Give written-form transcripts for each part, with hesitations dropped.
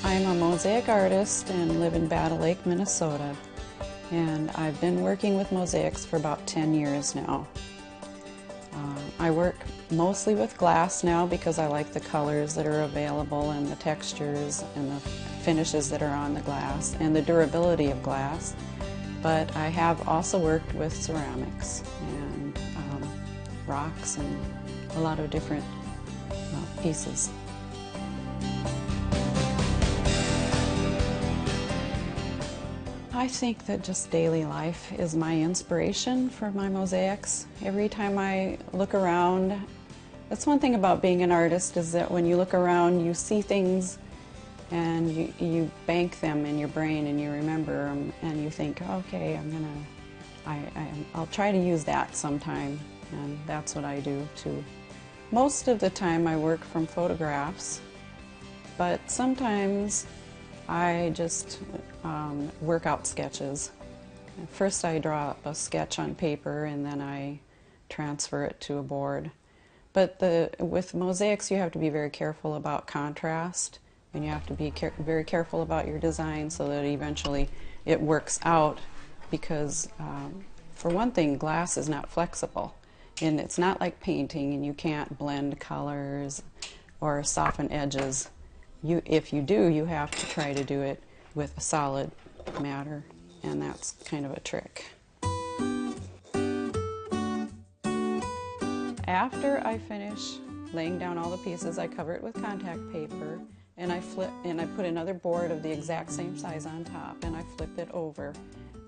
I'm a mosaic artist and live in Battle Lake, Minnesota. And I've been working with mosaics for about 10 years now. I work mostly with glass now because I like the colors that are available and the textures and the finishes that are on the glass and the durability of glass. But I have also worked with ceramics and rocks and a lot of different pieces. I think that just daily life is my inspiration for my mosaics. Every time I look around, that's one thing about being an artist, is that when you look around you see things and you bank them in your brain and you remember them and you think, okay, I'll try to use that sometime, and that's what I do too. Most of the time I work from photographs, but sometimes I just work out sketches. First I draw up a sketch on paper and then I transfer it to a board. But with mosaics you have to be very careful about contrast, and you have to be very careful about your design so that eventually it works out, because for one thing, glass is not flexible, and it's not like painting, and you can't blend colors or soften edges. If you do, you have to try to do it with a solid matter, and that's kind of a trick. After I finish laying down all the pieces, I cover it with contact paper, and I put another board of the exact same size on top, and I flip it over.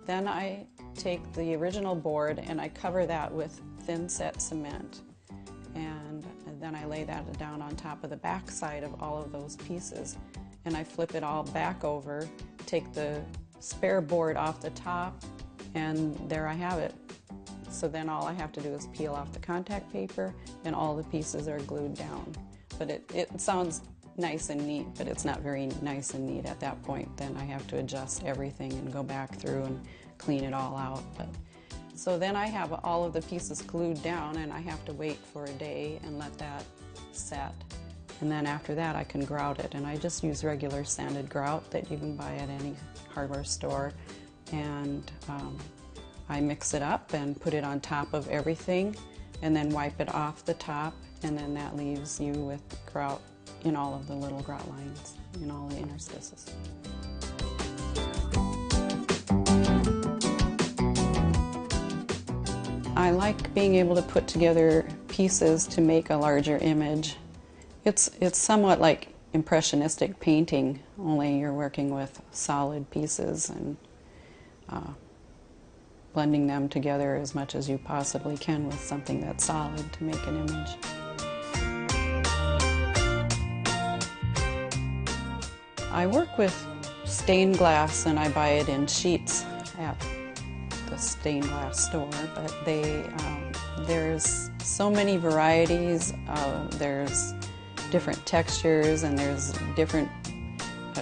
Then I take the original board and I cover that with thin set cement, and then I lay that down on top of the back side of all of those pieces, and I flip it all back over, take the spare board off the top, and there I have it. So then all I have to do is peel off the contact paper and all the pieces are glued down. But it sounds nice and neat, but it's not very nice and neat at that point. Then I have to adjust everything and go back through and clean it all out. So then I have all of the pieces glued down, and I have to wait for a day and let that set. And then after that I can grout it, and I just use regular sanded grout that you can buy at any hardware store. And I mix it up and put it on top of everything and then wipe it off the top, and then that leaves you with grout in all of the little grout lines, in all the interstices. I like being able to put together pieces to make a larger image. It's somewhat like impressionistic painting, only you're working with solid pieces and blending them together as much as you possibly can with something that's solid to make an image. I work with stained glass, and I buy it in sheets at the stained glass store, but there's so many varieties. There's different textures and there's different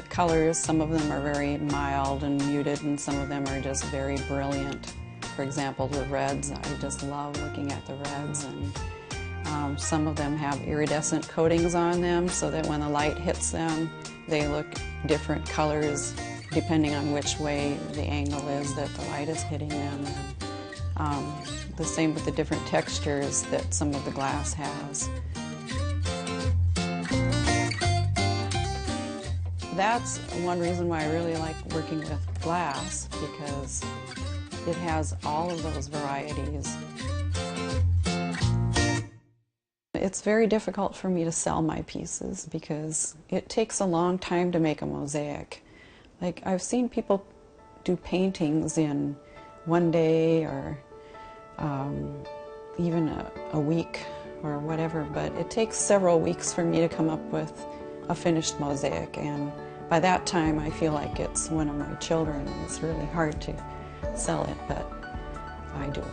colors. Some of them are very mild and muted, and some of them are just very brilliant. For example, the reds, I just love looking at the reds, and some of them have iridescent coatings on them so that when the light hits them, they look different colors depending on which way the angle is that the light is hitting them. The same with the different textures that some of the glass has. That's one reason why I really like working with glass, because it has all of those varieties. It's very difficult for me to sell my pieces because it takes a long time to make a mosaic. Like, I've seen people do paintings in one day or even a week or whatever, but it takes several weeks for me to come up with a finished mosaic, and by that time I feel like it's one of my children, and it's really hard to sell it, but I do.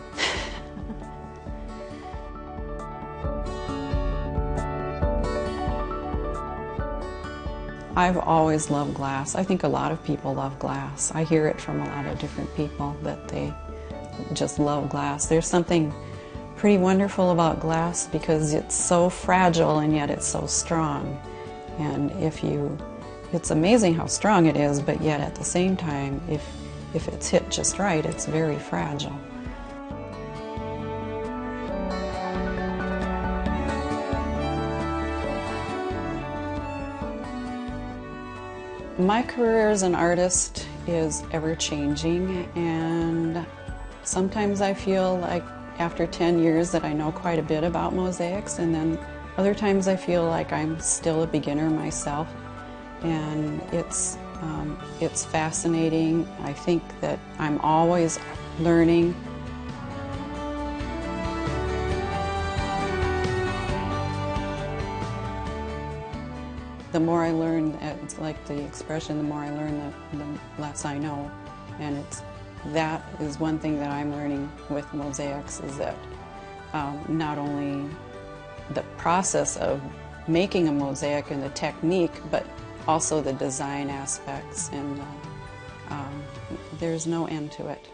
I've always loved glass. I think a lot of people love glass. I hear it from a lot of different people that they just love glass. There's something pretty wonderful about glass because it's so fragile and yet it's so strong. And if you it's amazing how strong it is, but yet at the same time, if it's hit just right, it's very fragile. My career as an artist is ever-changing, and sometimes I feel like after 10 years that I know quite a bit about mosaics, and then other times I feel like I'm still a beginner myself, and it's fascinating. I think that I'm always learning. The more I learn, it's like the expression, the more I learn, the less I know. And that is one thing that I'm learning with mosaics, is that not only the process of making a mosaic and the technique, but also the design aspects, and there's no end to it.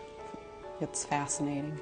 It's fascinating.